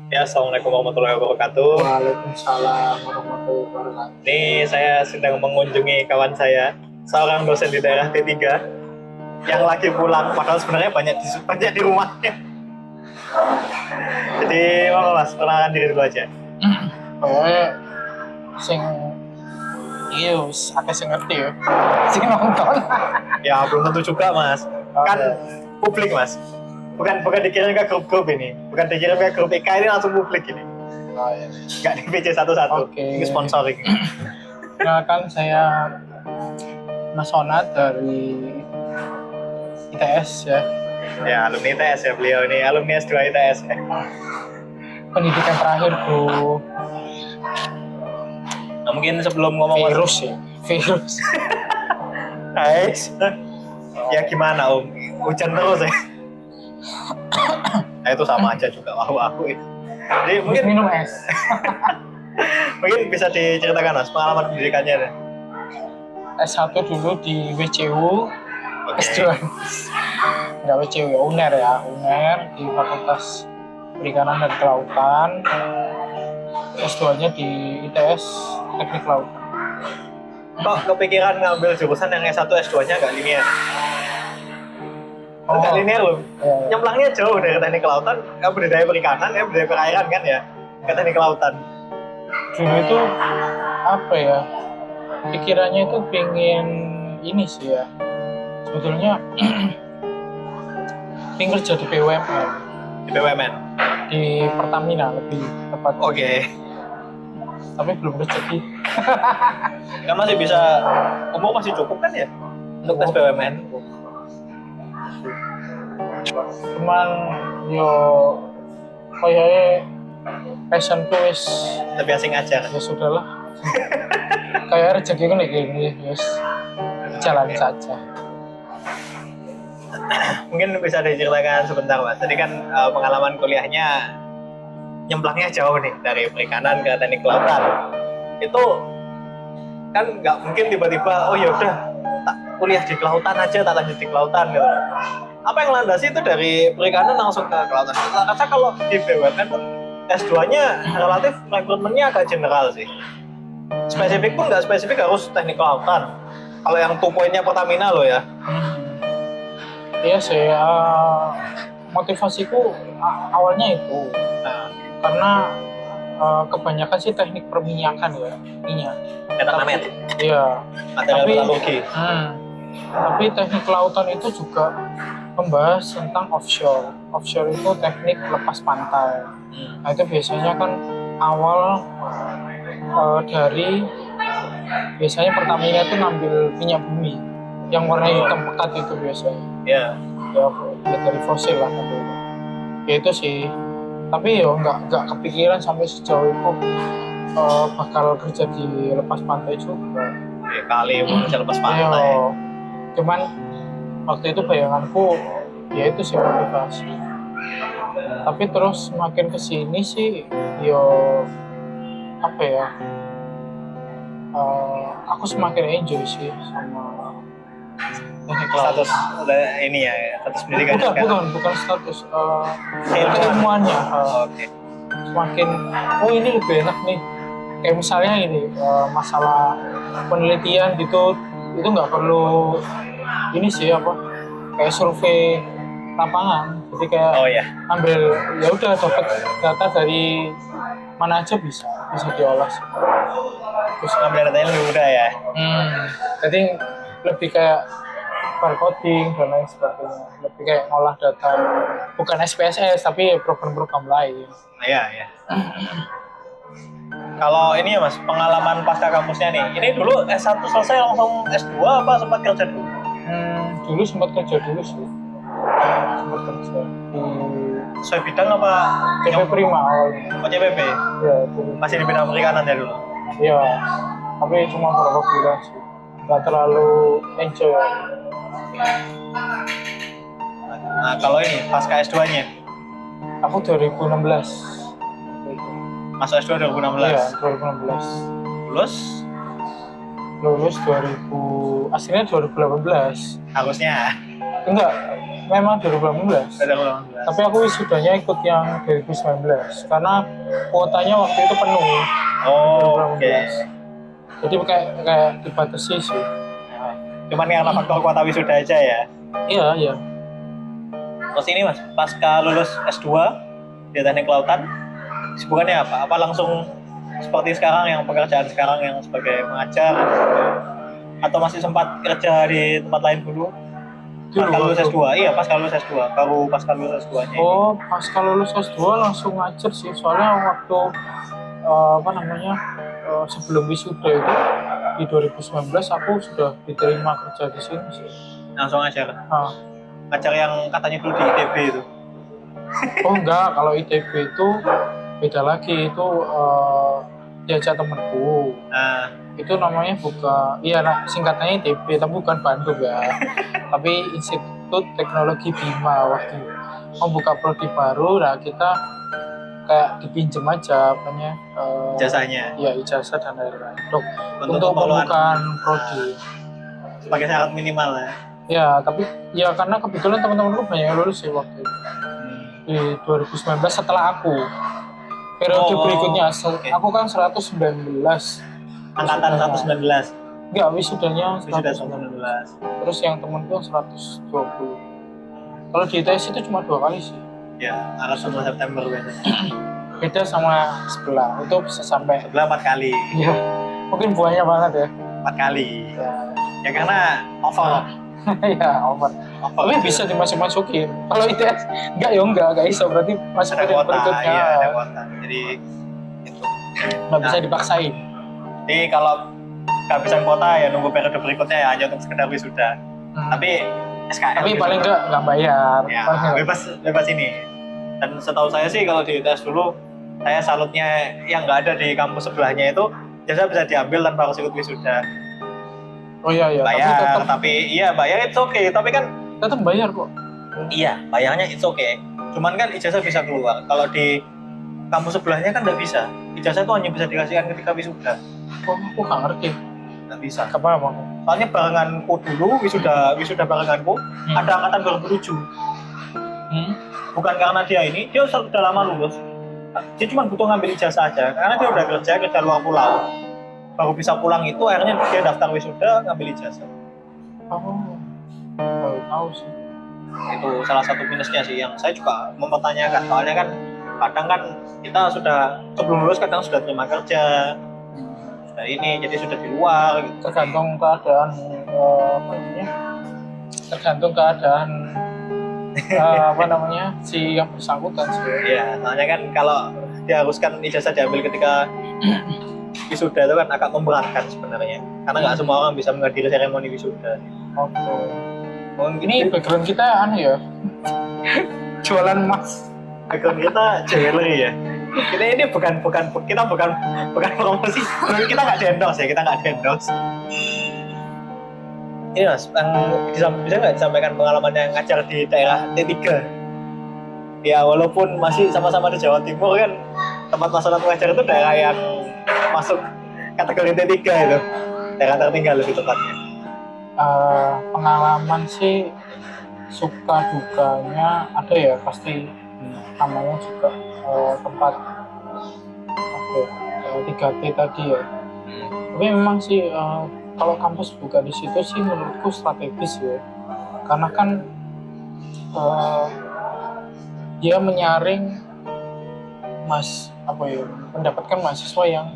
Ya, Assalamualaikum warahmatullahi wabarakatuh. Waalaikumsalam warahmatullahi wabarakatuh. Ini saya sedang mengunjungi kawan saya, seorang dosen di daerah T3 yang lagi pulang, padahal sebenarnya banyak di rumahnya. Jadi, mau mas, perkenalkan diri dulu aja. Sing iya akeh sing ngerti ya. Sing nonton. Ya, belum tentu juga mas. Kan publik mas. Bukan dikirim ke grup-grup ini. Bukan dikirim ke grup IK, ini langsung publik ini. Oh, iya. Nggak di PC satu-satu. Oke. Ini sponsoring. Kenalkan saya Mas Onat dari ITS ya. Ya, alumni ITS ya beliau ini. Alumni S2 ITS. Pendidikan terakhir bro. Nah, mungkin sebelum ngomong Virus ya. Virus. Guys, ya gimana om? Hujan terus ya. Nah, itu sama aja juga aku itu. Jadi mungkin minum es. mungkin bisa diceritakan mas pengalaman pendidikannya deh. S1 dulu di WCU, Oke. S2 nggak WCU ya, UNER ya, UNER di Fakultas Perikanan dan Kelautan. S2-nya di ITS Teknik Laut. Kok kepikiran ngambil jurusan yang S1 S2-nya nggak linear? Nggak linear loh. Ya. Nyemplangnya jauh dari teknik kelautan, budidaya perikanan, budidaya perairan kan ya, ke teknik kelautan. Dulu itu apa ya? Pikirannya itu pengen ini sih ya. Sebetulnya pengen kerja di BUMN, Di BUMN. di Pertamina lebih tepat. Oke. Tapi belum rezeki. Kan masih bisa, umur masih cukup kan ya untuk tes BUMN. Cuman yo kayaknya passionku wis Tapi asing aja kan. ya sudahlah. Kayak rezeki kan kayak gini, yes. Jalan saja. Mungkin bisa diceritakan sebentar mas. Tadi kan pengalaman kuliahnya nyemplangnya jauh nih dari perikanan ke teknik kelautan. Itu kan nggak mungkin tiba-tiba oh yaudah tak kuliah di kelautan aja, tak lanjut di kelautan gitu. Apa yang landasi itu dari perikanan langsung ke kelautan? Karena kalau di BUMN pun S2-nya relatif rekrutmennya agak general sih. Spesifik pun nggak spesifik harus teknik kelautan. Kalau yang 2 poinnya Pertamina loh ya. Iya sih, motivasiku awalnya itu Nah, karena kebanyakan sih teknik perminyakan ya, minyak. Metamet, Iya. material Tapi- metalurgi. Tapi teknik kelautan itu juga membahas tentang offshore. Offshore itu teknik lepas pantai. Nah itu biasanya kan awal dari biasanya Pertamina itu ngambil minyak bumi yang warna hitam pekat itu biasanya. Ya. Ya dari fosil lah gitu. Ya itu sih. Tapi ya nggak kepikiran sampai sejauh itu bakal kerja di lepas pantai juga. Ya, kali mau kerja lepas pantai. Iya. Cuman waktu itu bayanganku ya itu sih motivasi. Tapi terus makin kesini sih yo apa ya? Aku semakin enjoy sih sama teknik laut. Status ini ya, status pendidikan Bukan status keilmuannya. Oke. Semakin ini lebih enak nih. Kayak misalnya ini masalah penelitian gitu itu nggak perlu ini sih apa kayak survei lapangan. Jadi kayak Oh ya. ambil ya udah dapat data dari mana aja bisa diolah sih. Terus ngambil datanya lebih mudah ya. Jadi lebih kayak barcoding dan lain sebagainya. Lebih kayak ngolah data bukan SPSS tapi program-program lain. Iya, ya. Kalau ini ya mas, pengalaman pasca kampusnya nih. Ini dulu S1 selesai langsung S2 apa sempat kerja dulu? Dulu sempat kerja dulu sih. Sempat kerja di Sesuai bidang apa? CP Prima awalnya. Oh, CPP. Ya, dulu. Masih di bidang perikanan ya dulu? Iya, tapi cuma beberapa bulan sih. Nggak terlalu enjoy. Nah, kalau ini pasca S2-nya? Aku 2016. Masuk S2 2016? Iya, 2016. Lulus? Lulus 2000, aslinya 2018. Harusnya. Enggak, memang 2018. Ada 18. Tapi aku wisudanya ikut yang 2019 karena kuotanya waktu itu penuh. Oh, 2018. oke. Jadi kayak dibatasi sih. Cuman karena faktor kuota wisuda aja ya. Iya. Terus ini Mas, pasca lulus S2 di Teknik Kelautan, kesibukannya apa? Apa langsung seperti sekarang yang pekerjaan sekarang yang sebagai pengajar, atau masih sempat kerja di tempat lain dulu? Pasca lulus S2, iya pasca lulus S2, baru pasca lulus S2-nya. Oh, pasca lulus S2 langsung ngajar sih, soalnya waktu sebelum wisuda itu di 2019 aku sudah diterima kerja di sini sih. Langsung ngajar? Nah. Ngajar yang katanya dulu di ITB itu? Oh enggak, kalau ITB itu beda lagi, itu diajak temanku. Nah, itu namanya singkatannya ITB, tapi bukan Bandung ya. Tapi Institut Teknologi Bima waktu membuka prodi baru, nah kita kayak dipinjem aja ijazahnya. Ya ijazah dan lain-lain. Untuk pembukaan prodi. Sebagai syarat minimal ya. Ya, tapi ya karena kebetulan teman-temanku banyak yang lulus sih waktu itu. Di 2019 setelah aku. Periode berikutnya, okay. Aku kan 119. Angkatan 119. Enggak, wisudanya 119. Terus yang temenku 120. Kalau di ITS itu cuma 2 kali sih. Ya, Maret sama September biasanya. Beda sama sebelah, itu bisa sampai sebelah 4 kali. Iya, mungkin buahnya banget ya. 4 kali. Ya karena over. Ya, over. Tapi bisa dimasukin. Kalau ITS enggak iso, berarti masuk ke berikutnya. Iya, ada kuota. Jadi itu nggak bisa dipaksain. Jadi kalau kehabisan kuota ya nunggu periode berikutnya ya hanya untuk sekedar wisuda. Tapi SKL. Tapi paling nggak bayar. Ya, bebas ini. Dan setahu saya sih kalau di ITS dulu, saya salutnya yang nggak ada di kampus sebelahnya itu jasa bisa diambil tanpa harus ikut wisuda. Oh iya. Bayar, tapi bayar itu oke. Tapi kan tetap bayar kok. Iya, bayarnya itu oke. Cuman kan ijazah bisa keluar. Kalau di kampus sebelahnya kan nggak bisa. Ijazah itu hanya bisa dikasihkan ketika wisuda. Oh, aku nggak ngerti. Nggak bisa. Apa emang? Soalnya barenganku dulu wisuda barenganku ada angkatan 2007. Bukan karena dia sudah lama lulus. Dia cuma butuh ngambil ijazah aja karena dia udah kerja luar pulau. Baru bisa pulang itu akhirnya dia daftar wisuda ngambil ijazah. Oh, baru tahu sih. Itu salah satu minusnya sih yang saya juga mempertanyakan. Soalnya kan kadang kan kita sudah sebelum lulus kadang sudah terima kerja. Jadi sudah di luar gitu. Tergantung keadaan si yang bersangkutan sih. Iya, soalnya kan kalau diharuskan ijazah diambil ketika wisuda itu kan agak memberatkan sebenarnya. Karena nggak semua orang bisa menghadiri seremoni wisuda. Oke. Ini background kita aneh ya. Jualan emas. Background kita jewelry ya. Kita bukan promosi. Kita nggak di-endorse ya, Ini Mas, bisa nggak disampaikan pengalamannya ngajar di daerah T3? Ya walaupun masih sama-sama di Jawa Timur kan, tempat Mas Onat mengajar itu daerah yang masuk kategori T3 itu, daerah tertinggal lebih tepatnya. Pengalaman sih suka dukanya ada ya pasti. Namanya juga tempat 3T tadi ya. Tapi memang sih kalau kampus buka di situ sih menurutku strategis ya, karena kan dia menyaring mendapatkan mahasiswa yang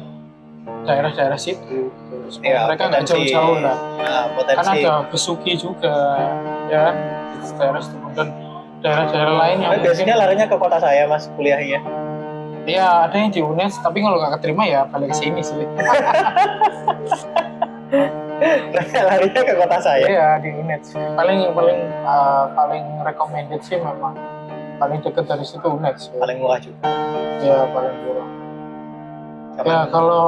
daerah-daerah situ, supaya mereka nggak jauh-jauh lah. Karena ada Besuki juga ya daerah situ dan daerah-daerah lain yang biasanya larinya ke kota saya Mas kuliahnya. Iya, ada yang di UNES, tapi kalau nggak keterima ya balik ke sini sih. Larinya ke kota saya. Iya, di UNES. Paling recommended sih memang paling dekat dari situ UNES. Paling murah juga. Iya, paling murah. Ya kalau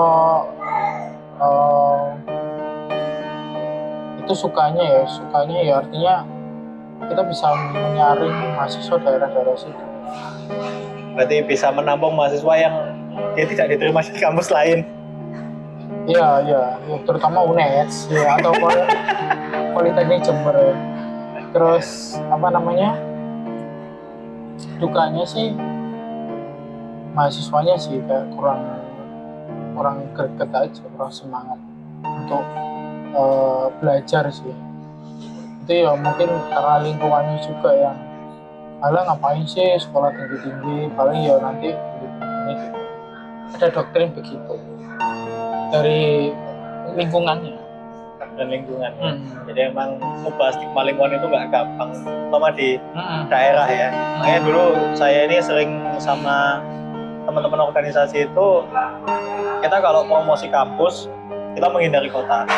itu sukanya ya artinya kita bisa menyaring mahasiswa daerah-daerah situ. Berarti bisa menampung mahasiswa yang dia tidak diterima di kampus lain. Iya, terutama UNES ya, atau Politeknik Jember ya. Terus apa namanya, dukanya sih mahasiswanya sih kayak kurang kurang greget aja, kurang semangat untuk belajar sih. Itu ya mungkin karena lingkungannya juga yang malah ngapain sih sekolah tinggi-tinggi, paling ya nanti ini gitu. Ada doktrin begitu dari lingkungannya. dan lingkungan. Jadi emang membahas stigma lingkungan itu nggak gampang, terutama di daerah ya. Makanya dulu saya ini sering sama teman-teman organisasi itu, kita kalau promosi kampus kita menghindari kota,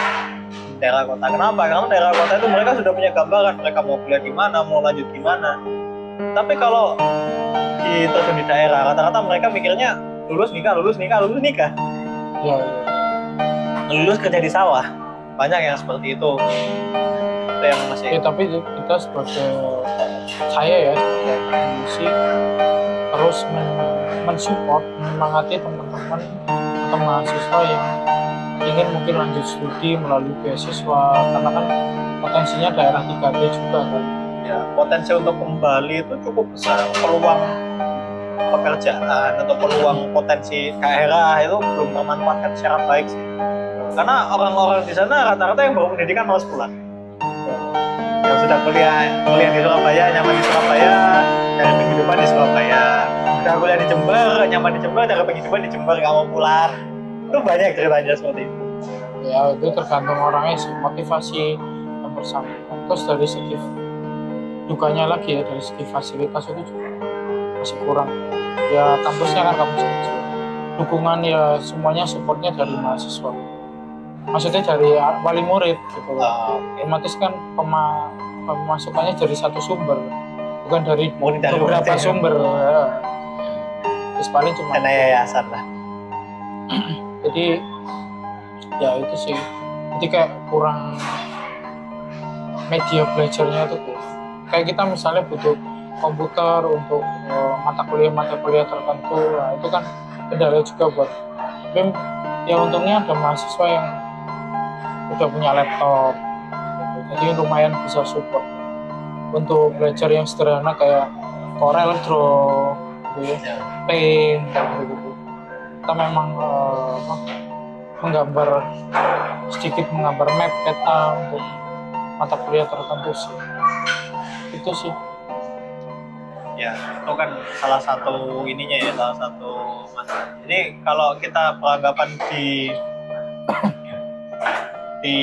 daerah kota. Kenapa? Karena daerah kota itu mereka sudah punya gambaran mereka mau kuliah di mana, mau lanjut di mana. Tapi kalau di terjun di daerah, rata-rata mereka mikirnya lulus nikah, lulus nikah, lulus nikah. Ya, Lulus kerja di sawah. Banyak yang seperti itu. Itu yang masih. ya tapi kita sebagai saya ya sebagai akademisi terus mensupport, menyemangati teman-teman atau mahasiswa yang ingin mungkin lanjut studi melalui beasiswa, karena kan potensinya daerah 3T juga kan. Ya, potensi untuk kembali itu cukup besar. Peluang pekerjaan atau peluang potensi daerah itu belum termanfaatkan secara baik sih. Karena orang-orang di sana rata-rata yang baru pendidikan malas pulang. Yang sudah kuliah di Surabaya, nyaman di Surabaya, cari penghidupan di Surabaya. Udah kuliah di Jember, nyaman di Jember, cari penghidupan di Jember, nggak mau pulang. Itu banyak ceritanya seperti itu. Ya itu tergantung orangnya sih, motivasi yang bersangkutan. Terus dari segi dukanya lagi ya, dari segi fasilitas itu juga masih kurang. Ya kampusnya kan kampus kecil, dukungan ya semuanya supportnya dari mahasiswa, maksudnya dari wali murid gitu loh. Otomatis kan pemasukannya dari satu sumber, bukan dari beberapa sumber ya. Terus paling cuma dana yayasan lah. Jadi ya itu sih, jadi kayak kurang media belajarnya itu tuh. Kayak kita misalnya butuh komputer untuk mata kuliah tertentu, nah itu kan kendala juga buat. Tapi ya untungnya ada mahasiswa yang udah punya laptop, jadi lumayan bisa support untuk belajar yang sederhana kayak Corel Draw, gitu ya, Paint, kayak gitu. Kita memang sedikit menggambar map peta untuk mata kuliah tertentu sih. Itu sih. Ya, itu kan salah satu ininya ya, salah satu masalah. Jadi kalau kita beranggapan di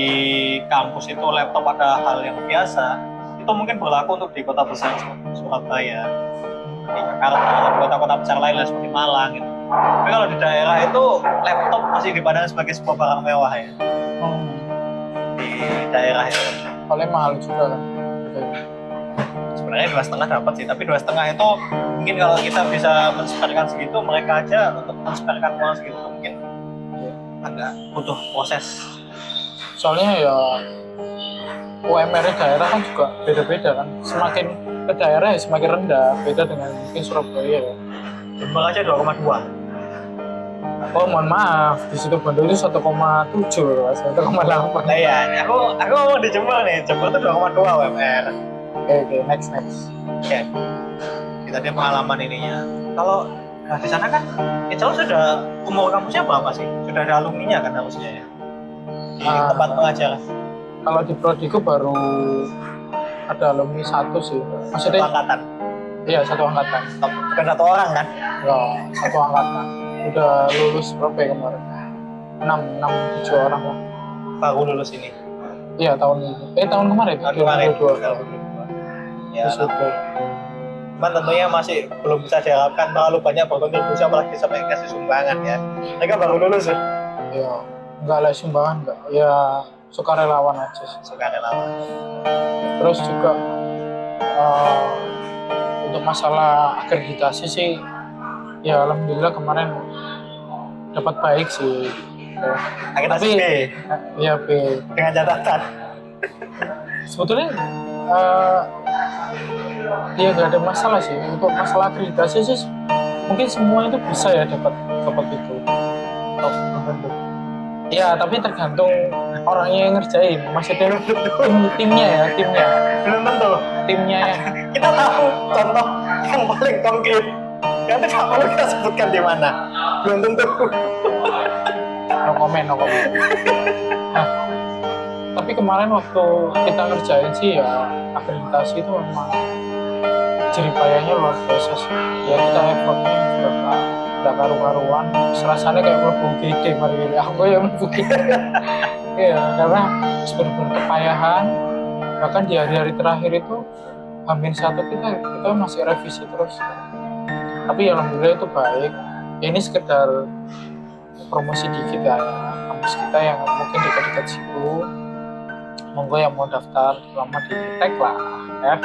kampus itu laptop ada hal yang biasa, itu mungkin berlaku untuk di kota besar seperti Surabaya, di Jakarta, kota-kota besar lainnya seperti Malang gitu. Tapi kalau di daerah itu laptop masih dipandang sebagai sebuah barang mewah ya. Di daerah itu. Paling mahal juga kan. Sebenarnya 2,5 dapat sih, tapi 2,5 itu mungkin kalau kita bisa men-spare-kan segitu, mereka aja untuk men-spare-kan uang segitu mungkin agak butuh proses. Soalnya ya UMR daerah kan juga beda-beda kan, semakin ke daerah ya semakin rendah, beda dengan mungkin Surabaya ya. Jember aja 2,2. Oh mohon maaf, di situ Bandung itu 1,7 loh, 1,8. Nah iya, aku mau di Jember nih, Jember itu 2,2 UMR. Oke, next. Oke, kita ada pengalaman ininya. Kalau di sana kan, itu sudah umur kampusnya berapa sih? Sudah ada alumninya kan harusnya ya? Di tempat pengajaran. Kalau di Prodiku baru ada alumni 1 sih, maksudnya Satu angkatan? Iya, 1 angkatan. Bukan 1 orang kan? Ya, 1 angkatan. Udah lulus berapa ya kemarin? 7 orang lah. Baru lulus ini? Iya, tahun kemarin. Tahun kemarin. 2022. Ya, cuman tentunya masih belum bisa diharapkan terlalu banyak berkontribusi apalagi sampai kasih sumbangan ya. Mereka baru lulus ya? Ya, enggak lah sumbangan enggak. Ya sukarelawan aja. Sukarelawan. Terus juga untuk masalah akreditasi sih, ya alhamdulillah kemarin dapat baik sih. Akreditasi B? Iya B. Dengan catatan? Sebetulnya ya nggak ada masalah sih. Untuk masalah akreditasi sih mungkin semua itu bisa ya dapat itu. Ya tapi tergantung orangnya yang ngerjain, maksudnya timnya ya, Belum tentu. timnya ya. Kita tahu contoh yang paling konkret. Yang tidak perlu kita sebutkan di mana. Belum tentu. No comment. Nah, tapi kemarin waktu kita ngerjain sih ya akreditasi itu memang jeripayanya luar biasa sih. Ya kita effortnya juga udah karu-karuan. Rasanya kayak mlebu gede mari aku yang mlebu gede. Iya, karena benar-benar kepayahan. Bahkan di hari-hari terakhir itu H-1 kita masih revisi terus. Tapi alhamdulillah itu baik. Ya, ini sekedar promosi dikit ya, kampus kita yang mungkin dekat-dekat situ. Monggo yang mau daftar, selama di tag lah ya,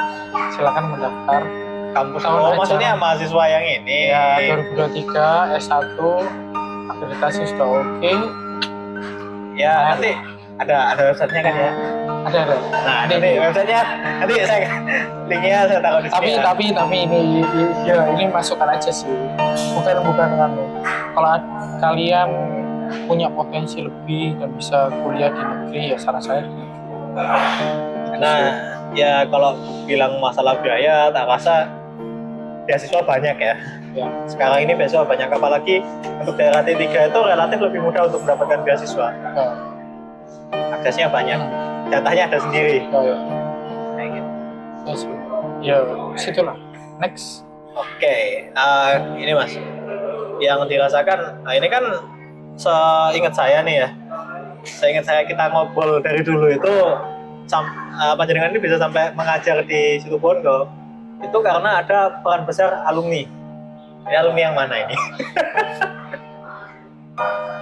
silakan mendaftar. Kampus Tahun aja. maksudnya mahasiswa yang ini. Ya 2023 S1 akreditasi sudah oke. Ya nanti ada websitenya kan ya. Ada. Nah nanti websitenya nanti saya linknya saya taruh di sini. Tapi ini masukan aja sih. Bukan anu. Kalau kalian punya potensi lebih dan bisa kuliah di negeri ya saran saya. Nah ya kalau bilang masalah biaya tak rasa beasiswa banyak ya. Ya. Sekarang ini beasiswa banyak, apalagi untuk daerah T3 itu relatif lebih mudah untuk mendapatkan beasiswa. Ya. Aksesnya banyak, datanya ada sendiri. Ya. Kayak gitu. Ya, situlah. Next. Oke, ini Mas, yang dirasakan, nah ini kan seingat saya nih ya, kita ngobrol dari dulu itu, panjenengan ini bisa sampai mengajar di situ Bondo, itu karena ada peran besar alumni. Ini alumni yang mana ini?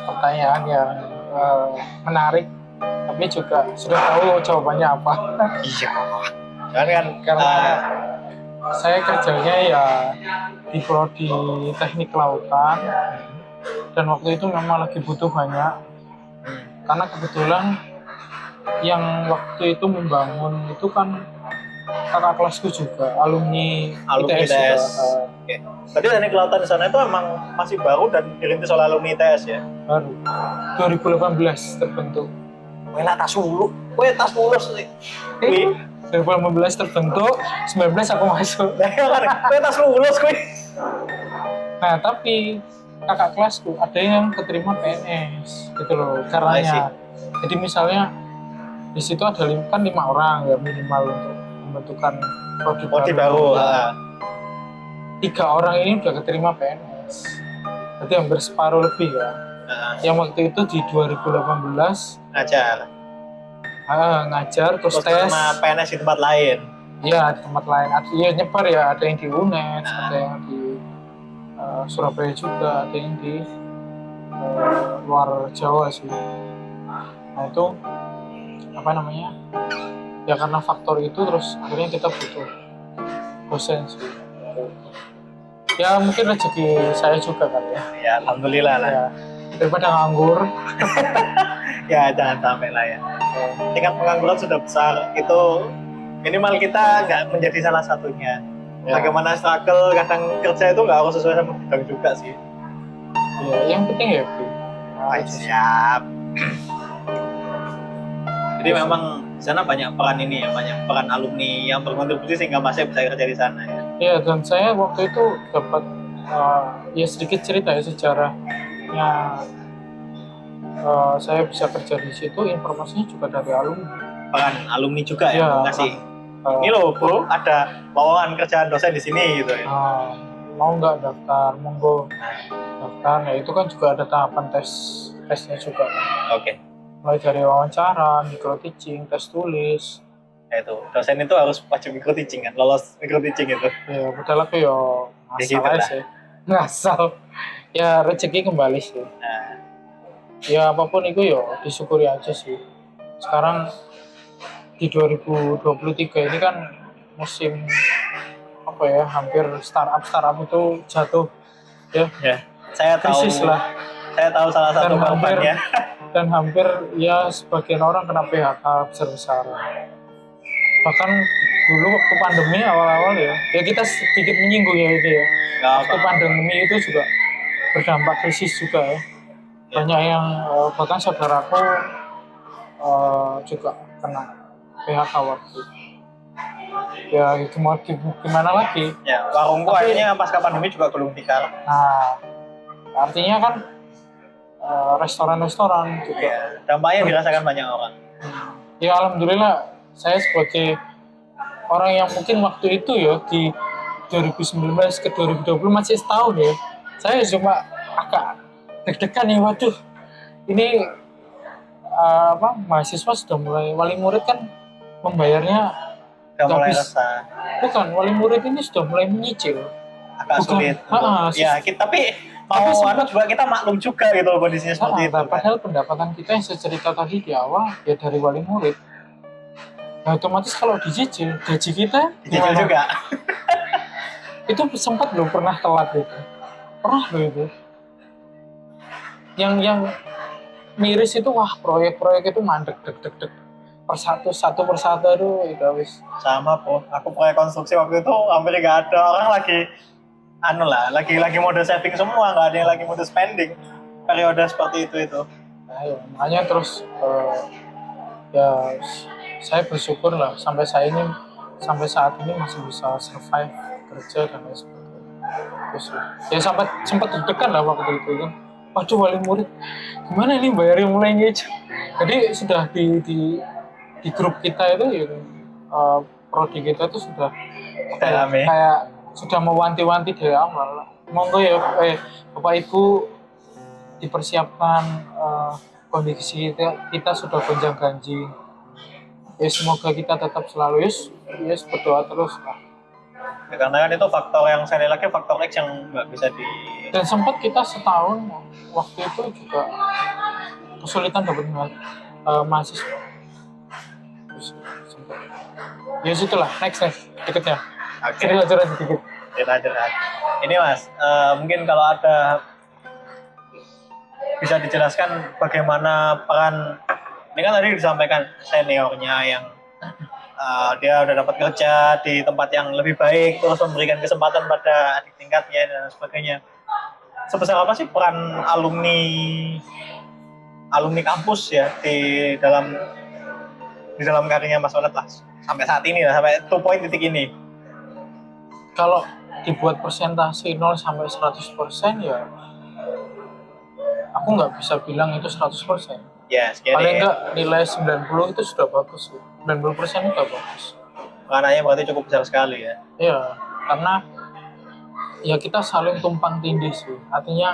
Pertanyaan yang menarik, tapi juga sudah tahu jawabannya apa. Iya, kan Karena saya kerjanya ya di prodi teknik kelautan, dan waktu itu memang lagi butuh banyak, karena kebetulan yang waktu itu membangun itu kan kakak kelasku juga, alumni ITS. Oke. Berarti teknik kelautan di sana itu emang masih baru dan dirintis oleh alumni ITS ya? Baru 2018 terbentuk. Wah, tas dulu. Wah, tas mulus nih. 2015 terbentuk, 19 aku masuk. Wah, tas mulus kuy. Nah, tapi kakak kelasku ada yang keterima PNS gitu loh karenanya. Jadi misalnya di situ ada 5 orang ya minimal untuk pembentukan prodi baru. 3 orang ini udah keterima PNS. Berarti hampir separuh lebih ya. Yang waktu itu di 2018 ngajar terus tes sama PNS di tempat lain. Iya, di tempat lain. Iya nyebar ya, ada yang di UNED, ada yang di Surabaya juga, ada yang di luar Jawa sih. Nah itu apa namanya? Ya karena faktor itu terus akhirnya kita butuh dosen sih. Ya mungkin rezeki saya juga kan ya. Ya alhamdulillah lah. Ya, daripada nganggur. Ya jangan sampai lah ya. Tingkat pengangguran sudah besar, itu minimal kita nggak menjadi salah satunya. Ya. Bagaimana struggle kadang kerja itu nggak harus sesuai sama bidang juga sih. Ya, yang penting happy. Siap. Jadi memang di sana banyak peran ini ya, banyak peran alumni yang berkontribusi sehingga masih bisa kerja di sana ya. Iya, dan saya waktu itu dapat ya sedikit cerita ya sejarahnya. Saya bisa kerja di situ, informasinya juga dari alumni. Peran alumni juga ya, ngasih. Ini loh bro, ada lowongan kerjaan dosen di sini gitu ya. Mau nggak daftar, monggo daftar. Ya itu kan juga ada tahapan tesnya juga. Oke. Mulai dari wawancara, micro teaching, tes tulis. Ya itu, dosen itu harus wajib micro teaching kan, lolos micro teaching itu. Ya betul lah ya ngasal sih, ngasal. Ya rezeki kembali sih. Ya apapun itu ya disyukuri aja sih. Sekarang di 2023 ini kan musim apa ya, hampir startup itu jatuh ya. Saya krisis tahu lah. Saya tahu salah satu korbannya. Dan hampir ya sebagian orang kena PHK besar-besaran. Bahkan dulu waktu pandemi awal-awal ya kita sedikit menyinggung ya ini ya. Waktu pandemi itu juga berdampak krisis juga ya. Banyak yang bahkan saudaraku juga kena PHK waktu itu. Ya gimana lagi. Ya, warungku akhirnya pasca pandemi juga gulung tikar. Nah, artinya kan restoran-restoran juga. Ya, dampaknya dirasakan banyak orang. Ya alhamdulillah saya sebagai orang yang mungkin waktu itu ya di 2019 ke 2020 masih setahun ya. Saya cuma agak deg-degan nih, waduh. Ini mahasiswa sudah mulai, wali murid kan membayarnya Udah mulai habis. resah. Bukan, wali murid ini sudah mulai menyicil. Agak Bukan. sulit. Ya, tapi sempat juga kita maklum juga gitu loh kondisinya seperti itu. Padahal pendapatan kita yang saya cerita tadi di awal ya dari wali murid. Nah, otomatis kalau dicicil, gaji kita Dicicil juga. Itu sempat belum pernah telat itu. Pernah loh itu. Yang miris itu wah proyek-proyek itu mandek deg. Satu persatu aduh itu habis. Sama po, aku proyek konstruksi waktu itu hampir nggak ada orang lagi mode saving semua, nggak ada yang lagi mode spending periode seperti itu. Nah, ya, makanya terus ya saya bersyukur lah sampai saat ini masih bisa survive kerja dan lain sebagainya. Terus ya sempat deg-degan lah waktu itu kan. Waduh wali murid gimana ini bayarnya mulai ngecek. Jadi sudah di grup kita itu ya prodi kita itu sudah kayak sudah mewanti-wanti dari awal. Monggo ya Bapak Ibu dipersiapkan kondisi kita sudah gonjang-ganjing. Ya semoga kita tetap selalu berdoa terus lah. Ya, karena kan itu faktor yang saya lagi faktor X yang nggak bisa Dan sempat kita setahun waktu itu juga kesulitan dapat mahasiswa. Ya situlah next berikutnya. Oke. Curhat sedikit. Curhat. Ini Mas, mungkin kalau ada bisa dijelaskan bagaimana peran ini kan tadi disampaikan seniornya yang dia udah dapat kerja di tempat yang lebih baik terus memberikan kesempatan pada adik tingkatnya dan sebagainya. Sebesar apa sih peran alumni kampus ya di dalam karirnya Mas Olet lah sampai saat ini lah, sampai 2 point titik ini? Kalau dibuat persentase 0 sampai 100% ya aku nggak bisa bilang itu 100%. Ya, paling nggak nilai 90 itu sudah bagus. 90% itu bagus. Peranannya berarti cukup besar sekali ya? Iya, karena ya kita saling tumpang tindih sih. Artinya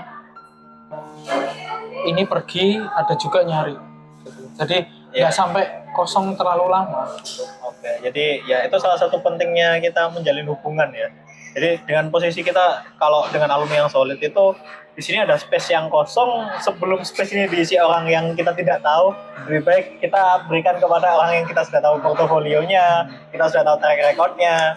ini pergi ada juga nyari. Jadi nggak sampai kosong terlalu lama. Oke, jadi ya itu salah satu pentingnya kita menjalin hubungan ya. Jadi dengan posisi kita kalau dengan alumni yang solid itu di sini ada space yang kosong, sebelum space ini diisi orang yang kita tidak tahu, lebih baik kita berikan kepada orang yang kita sudah tahu portofolionya, kita sudah tahu track recordnya.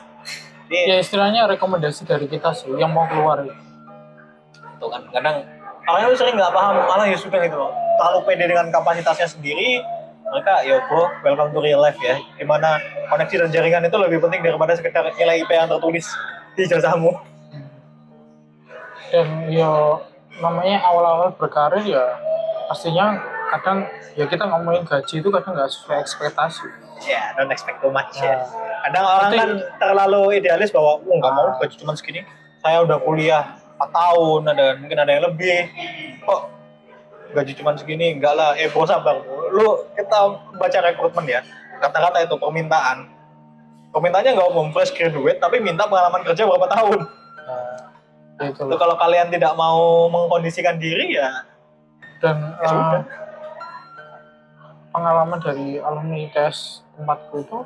Jadi, ya istilahnya rekomendasi dari kita sih yang mau keluar itu kan kadang orang itu sering nggak paham, malah ya sudah gitu terlalu pede dengan kapasitasnya sendiri. Mereka ya bro, welcome to real life ya, dimana koneksi dan jaringan itu lebih penting daripada sekedar nilai IP yang tertulis di ijazahmu. Dan ya namanya awal-awal berkarir ya pastinya kadang ya kita ngomongin gaji itu kadang nggak sesuai ekspektasi. Ya, don't expect too much ya. Kadang orang kan terlalu idealis bahwa nggak mau gaji cuma segini, saya udah kuliah 4 tahun, mungkin ada yang lebih, kok gaji cuma segini, enggak lah, bro sabar. Lu kita baca rekrutmen ya, kata-kata itu permintaannya nggak umum, fresh graduate tapi minta pengalaman kerja berapa tahun. Itu kalau kalian tidak mau mengkondisikan diri ya. Dan pengalaman dari alumni ITS tempatku itu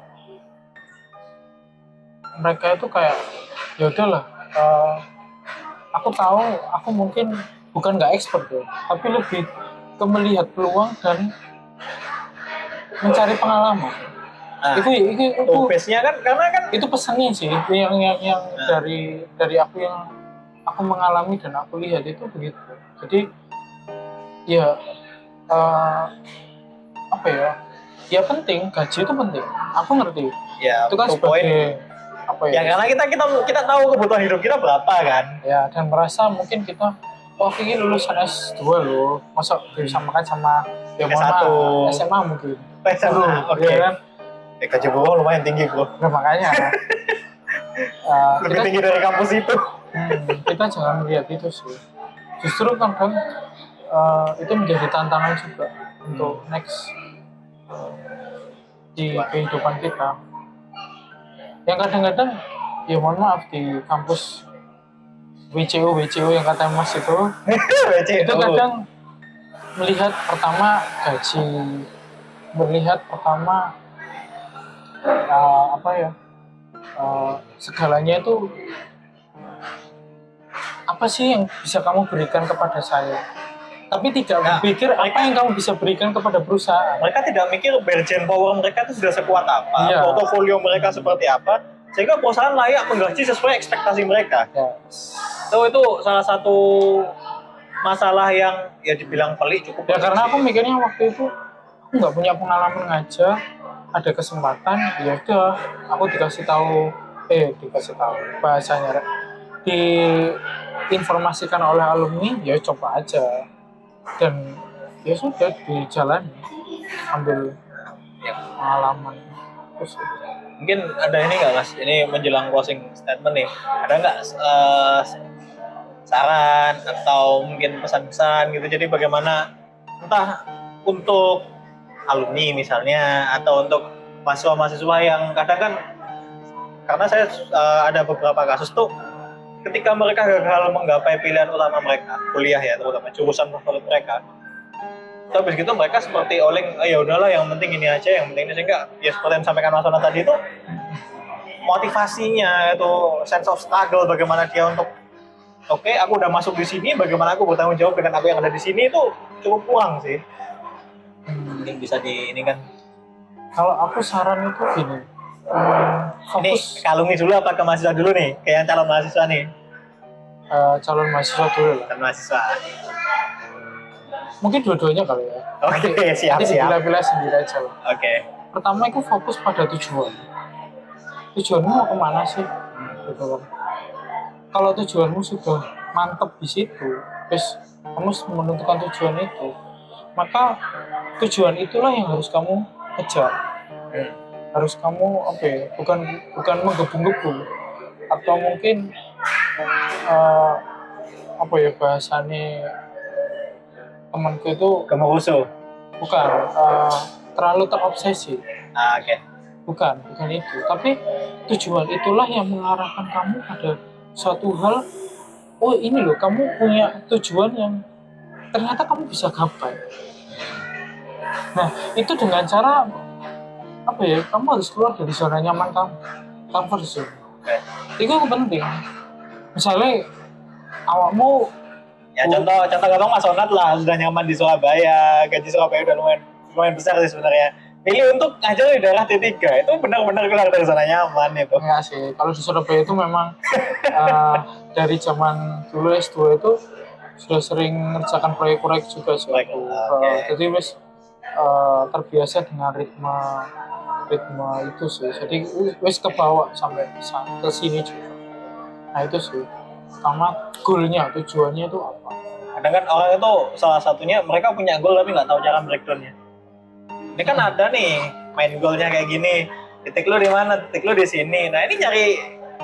mereka itu kayak ya udahlah, aku tahu aku mungkin bukan nggak expert ya, tapi lebih ke melihat peluang dan mencari pengalaman. Itu base-nya kan, karena kan itu pesannya sih yang dari aku yang aku mengalami dan aku lihat itu begitu. Jadi ya ya penting, gaji itu penting, aku ngerti ya, itu kan sebagai karena kita tahu kebutuhan hidup kita berapa kan ya, dan merasa mungkin kita ini lulusan S2 loh, masa bisa makan sama ya S1 SMA mungkin. SMA, oke. ya kan? Gaji bawah lumayan tinggi bro. Nah, makanya Lebih tinggi dari kampus itu. kita jangan melihat itu sih. Justru kadang itu menjadi tantangan juga untuk next di kehidupan kita. Yang kadang-kadang, ya mohon maaf, di kampus WCO yang kata Mas itu kadang melihat pertama gaji, melihat pertama segalanya itu apa sih yang bisa kamu berikan kepada saya, tapi tidak berpikir apa yang kamu bisa berikan kepada perusahaan. Mereka tidak mikir bargaining power mereka itu sudah sekuat apa, Iya. portofolio mereka seperti apa, sehingga perusahaan layak menggaji sesuai ekspektasi mereka. Itu salah satu masalah yang ya dibilang pelik cukup. Ya karena aku mikirnya waktu itu aku nggak punya pengalaman ngajar, ada kesempatan, ya udah aku dikasih tahu bahasanya diinformasikan oleh alumni, ya coba aja, dan ya sudah dijalani, ambil pengalaman. Terus Mungkin ada ini nggak Mas, ini menjelang closing statement nih, ada nggak saran atau mungkin pesan-pesan gitu, jadi bagaimana entah untuk alumni misalnya atau untuk mahasiswa-mahasiswa yang kadang kan, karena saya ada beberapa kasus tuh ketika mereka gagal menggapai pilihan utama mereka, kuliah ya terutama jurusan favorit mereka, habis gitu mereka seperti oleng, ya udahlah yang penting ini aja, yang penting ini, sehingga ya seperti yang disampaikan Mas Ona tadi itu motivasinya itu sense of struggle, bagaimana dia untuk oke, aku udah masuk di sini, bagaimana aku bertanggung jawab dengan aku yang ada di sini, itu cukup kurang sih. Mungkin bisa di ini kan. kalau aku saran itu gini, Ini fokus ke alumni dulu apa ke mahasiswa dulu nih? Kayak yang calon mahasiswa nih. calon mahasiswa dulu lah. Calon mahasiswa. Mungkin dua-duanya kali ya. Oke, siap. Nanti dipilah-pilah sendiri aja lah. Oke. Pertama itu fokus pada tujuan. Tujuanmu mau kemana sih? Gitu kan. Kalau tujuanmu sudah mantep di situ, terus kamu menentukan tujuan itu, maka tujuan itulah yang harus kamu kejar. Harus kamu bukan menggebu-gebu, atau mungkin bahasanya temanku itu Kemurusu. bukan terlalu terobsesi. Oke. Bukan itu, tapi tujuan itulah yang mengarahkan kamu pada suatu hal. Oh ini loh, kamu punya tujuan yang ternyata kamu bisa gapai. Nah itu dengan cara kamu harus keluar dari zona nyaman kamu, comfort zone. Itu penting. Misalnya awakmu Ya contoh gampang Mas Onat lah, sudah nyaman di Surabaya, gaji Surabaya udah lumayan besar sih sebenarnya. Pilih untuk ngajar di daerah T3, itu benar-benar keluar dari zona nyaman itu. enggak sih, kalau di Surabaya itu memang dari zaman dulu S2 itu sudah sering mengerjakan proyek-proyek juga sih aku. Jadi terbiasa dengan ritme itu sih, jadi wis kebawa sampai ke sini juga. Nah itu sih, sama goalnya, tujuannya itu apa. Kadang kan orang itu salah satunya mereka punya goal tapi nggak tahu cara breakdownnya. Ini kan ada nih main goalnya kayak gini, titik lu di mana, titik lu di sini. Nah ini nyari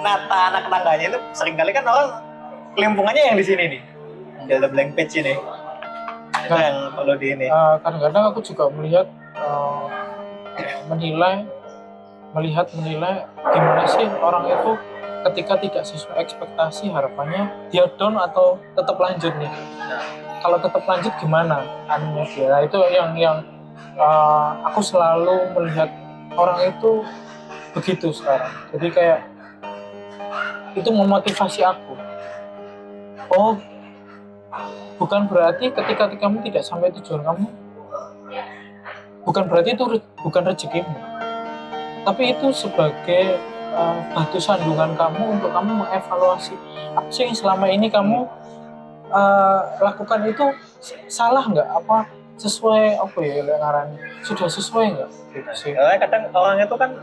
nata anak tangganya itu seringkali kan orang kelimpungannya yang di sini nih, di ada blank page ini. Itu yang perlu di ini. Kadang-kadang aku juga melihat menilai gimana sih orang itu ketika tidak sesuai ekspektasi harapannya, dia down atau tetap lanjut nih. Kalau tetap lanjut gimana anunya dia. Nah, itu yang aku selalu melihat orang itu begitu sekarang. Jadi kayak itu memotivasi aku. Oh, bukan berarti ketika kamu tidak sampai tujuan kamu, bukan berarti itu bukan rezekimu, tapi itu sebagai batu sandungan kamu untuk kamu mengevaluasi apa sih yang selama ini kamu lakukan itu salah nggak, apa sesuai sudah sesuai nggak gitu sih. Kadang orang itu kan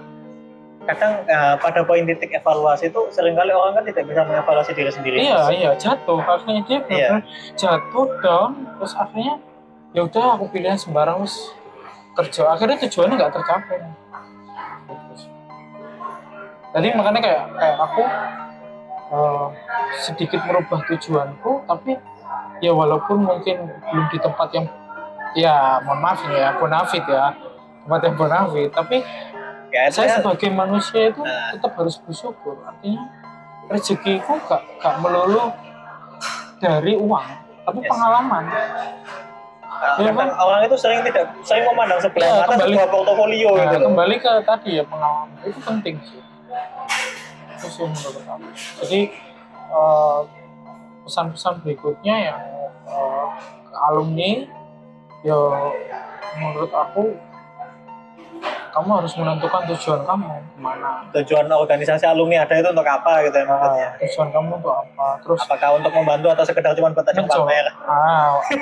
pada poin titik evaluasi itu seringkali orang kan tidak bisa mengevaluasi diri sendiri. Iya jatuh, akhirnya dia benar jatuh down, terus akhirnya ya udah aku pilihan sembarang, kerja, akhirnya tujuannya nggak tercapai. Jadi makanya kayak aku sedikit merubah tujuanku, tapi ya walaupun mungkin belum di tempat yang, ya mohon maaf ini ya, bonafit ya, tempat yang bonafit, tapi Ya, saya sebagai manusia itu tetap harus bersyukur. Artinya rezekiku gak melulu dari uang, tapi pengalaman. Ya, kadang orang itu sering memandang sebelah mata sebuah portofolio gitu loh. Kembali ke tadi ya, pengalaman itu penting sih. Itu sih menurut aku. Jadi pesan-pesan berikutnya yang alumni, ya menurut aku kamu harus menentukan tujuan kamu kemana. Tujuan organisasi alumni ada itu untuk apa gitu ya maksudnya. Tujuan kamu untuk apa? Terus apakah untuk membantu atau sekedar cuma buat ajang pamer?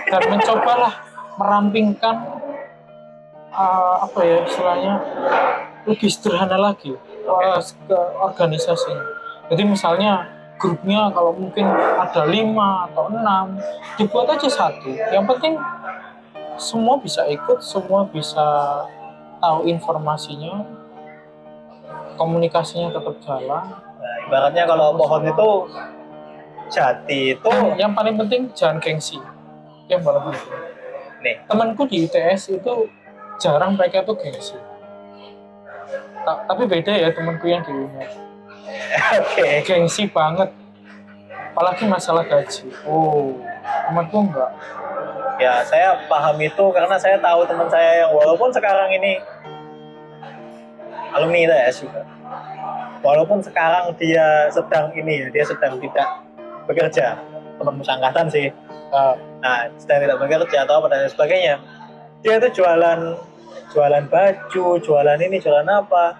Dan mencobalah merampingkan apa ya istilahnya lebih sederhana lagi ke organisasinya. Jadi misalnya grupnya kalau mungkin ada 5 atau 6, dibuat aja 1. Yang penting semua bisa ikut, semua bisa tahu informasinya, komunikasinya tetap jalan. Nah, ibaratnya kalau pohon itu jati itu yang paling penting jangan gengsi. Yang paling penting. Nih, temanku di ITS itu jarang mereka tuh gengsi. Tapi beda ya temanku yang di UNER. Oke. Gengsi banget. Apalagi masalah gaji. Oh, temanku enggak. Ya, saya paham itu karena saya tahu teman saya yang walaupun sekarang ini alumni ITS juga. Walaupun sekarang dia sedang tidak bekerja, teman musangkatan sih. Nah, sedang tidak bekerja atau apa dan sebagainya. Dia itu jualan baju, jualan ini, jualan apa.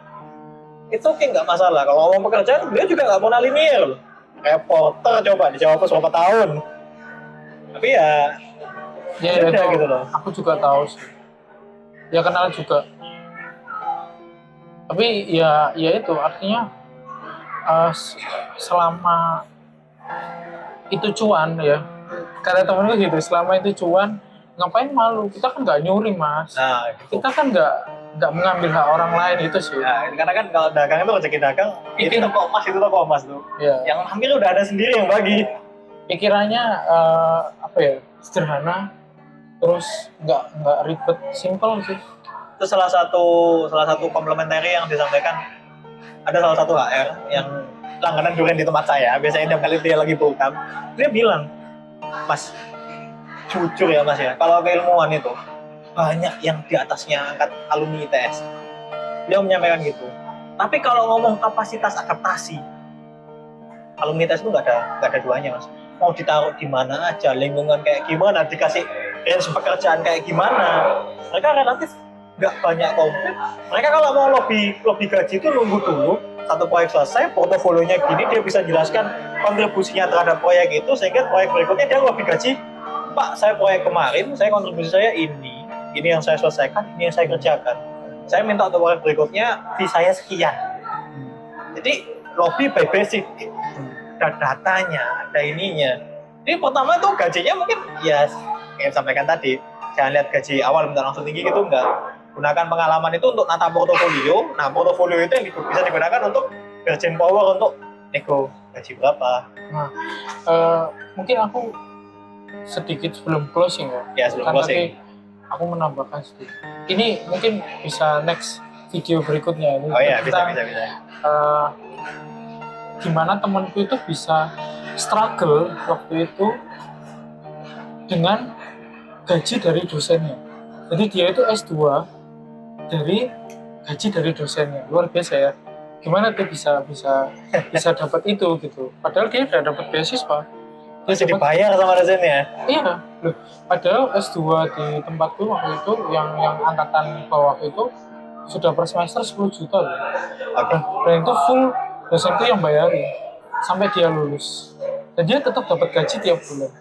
Itu kayak nggak masalah. Kalau ngomong pekerjaan, dia juga nggak pernah linear loh. Reporter coba dijawab berapa tahun. Tapi ya itu, gitu loh. Aku juga tahu sih. Ya kenal juga. Tapi ya itu artinya selama itu cuan ya. Karena temenku gitu, selama itu cuan ngapain malu? Kita kan nggak nyuri mas. Nah, gitu. Kita kan nggak mengambil hak orang lain itu sih. Nah, karena kan kalau dagang itu rezeki dagang, itu toko emas tuh. Ya. Yang hampir udah ada sendiri yang bagi. Pikirannya apa ya, sederhana, terus nggak ribet, simple sih. Itu salah satu komplementari yang disampaikan, ada salah satu HR yang langganan durian di tempat saya. Biasanya tiap kali dia lagi program, dia bilang, Mas, jujur ya Mas ya, kalau keilmuan itu banyak yang di atasnya angkat alumni ITS. Dia menyampaikan gitu. Tapi kalau ngomong kapasitas adaptasi, alumni ITS itu nggak ada duanya Mas. Mau ditaruh di mana aja, lingkungan kayak gimana, dikasih range pekerjaan kayak gimana, mereka relatif nggak banyak konflik. Mereka kalau mau lobby gaji itu nunggu dulu satu proyek selesai, portofolionya gini, dia bisa jelaskan kontribusinya terhadap proyek itu, sehingga proyek berikutnya dia lobby gaji. Pak, saya proyek kemarin, saya kontribusi saya ini yang saya selesaikan, ini yang saya kerjakan. Saya minta untuk proyek berikutnya, fee saya sekian. Jadi lobby by basic. Ada datanya, ada ininya. Jadi pertama tuh gajinya mungkin ya kayak sampaikan tadi, jangan lihat gaji awal minta langsung tinggi gitu, enggak. Gunakan pengalaman itu untuk nata portofolio. Nah, portofolio itu yang bisa digunakan untuk bargain power untuk nego gaji berapa. Nah, mungkin aku sedikit sebelum closing ya. Ya, sebelum closing. Tapi aku menambahkan sedikit. Ini mungkin bisa next video berikutnya ini. Oh iya, bisa. Gimana temanku itu bisa struggle waktu itu dengan gaji dari dosennya. Jadi dia itu S2 dari gaji dari dosennya. Luar biasa ya. Gimana dia bisa dapat itu gitu. Padahal dia udah dapat beasiswa. Masih dibayar sama dosennya. Iya. Loh, padahal S2 di tempatku waktu itu yang angkatan bawah itu sudah per semester 10 juta loh. Okay. Dan itu full dosenku yang bayarin sampai dia lulus. Dan dia tetap dapat gaji tiap bulan.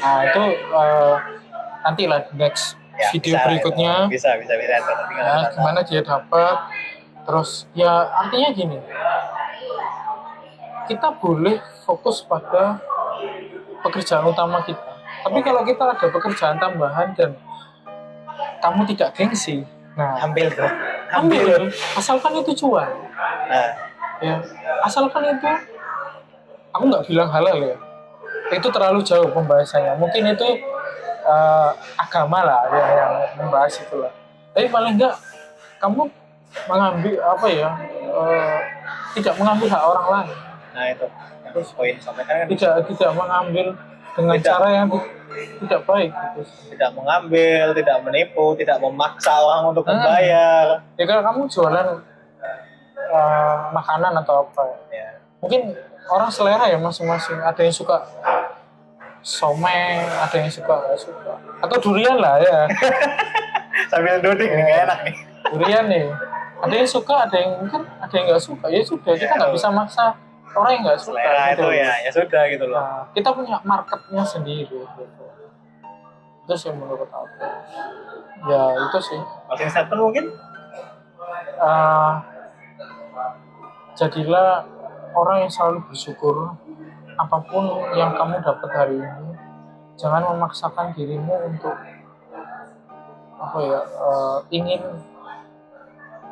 Nah itu nantilah next video berikutnya. Bisa. Nah, gimana dia dapat. Terus ya artinya gini, kita boleh fokus pada pekerjaan utama kita. Tapi kalau kita ada pekerjaan tambahan dan kamu tidak gengsi, nah Ambil tuh. ambil, asalkan itu cuan. Nah, Ya, asalkan itu, aku nggak bilang halal ya, itu terlalu jauh pembahasannya. Mungkin itu agama lah yang membahas itu lah. Tapi paling nggak kamu mengambil apa ya, tidak mengambil hak orang lain, nah itu yang poin sampaikan kan, tidak mengambil dengan Tidak. cara yang tidak baik gitu. tidak mengambil, tidak menipu, tidak memaksa orang untuk Hmm. membayar. Ya kalau kamu jualan makanan atau apa, Ya. mungkin orang selera ya masing-masing. Ada yang suka somai, ada yang suka nggak suka, atau durian lah ya. Sambil duduk nih, gak enak nih. Durian nih, ada yang suka, ada yang mungkin ada yang nggak suka. Ya sudah, kita nggak bisa maksa orang yang nggak suka. Selera gitu itu loh. ya sudah gitu loh. Nah, kita punya marketnya sendiri gitu. Itu sih menurut aku. Ya itu sih. Closing statement mungkin? Eh, jadilah orang yang selalu bersyukur apapun yang kamu dapat hari ini. Jangan memaksakan dirimu untuk apa ya, ingin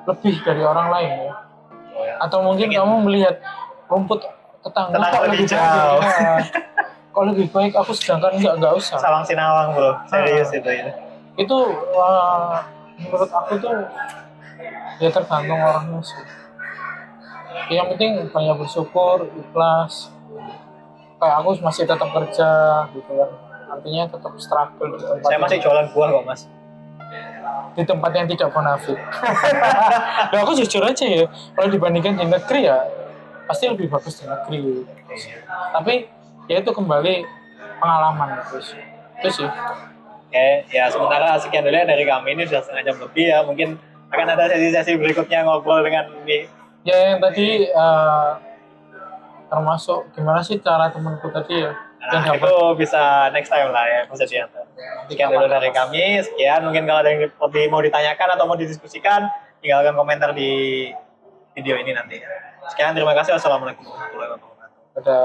lebih dari orang lain ya. Atau mungkin Ingin. kamu melihat rumput tetangga Tetangga kok lebih lebih jauh. baik ya. Kok lebih baik aku, sedangkan enggak usah. Sawang Sinawang bro, serius itu ya. Itu menurut aku tuh ya tergantung orangnya sih. Yang penting banyak bersyukur, ikhlas. Kayak aku masih tetap kerja gitu kan. Artinya tetap struggle di tempat Saya masih jualan buah kok mas. di tempat yang tidak bonafit. Nah, aku jujur aja ya, kalau dibandingkan di negeri ya pasti lebih bagus di negeri. Tapi ya itu kembali pengalaman gitu sih. Itu sih. Oke, ya sementara sekian dulu ya dari kami, ini sudah setengah jam lebih ya. Mungkin akan ada sesi-sesi berikutnya ngobrol dengan ini. Ya yang tadi termasuk gimana sih cara temanku tadi ya. Nah, itu bisa next time lah ya, bisa diantar. Sekian dulu dari kami, sekian. Mungkin kalau ada yang lebih mau ditanyakan atau mau didiskusikan, tinggalkan komentar di video ini nanti. Sekian, terima kasih. Wassalamualaikum warahmatullahi wabarakatuh. Ada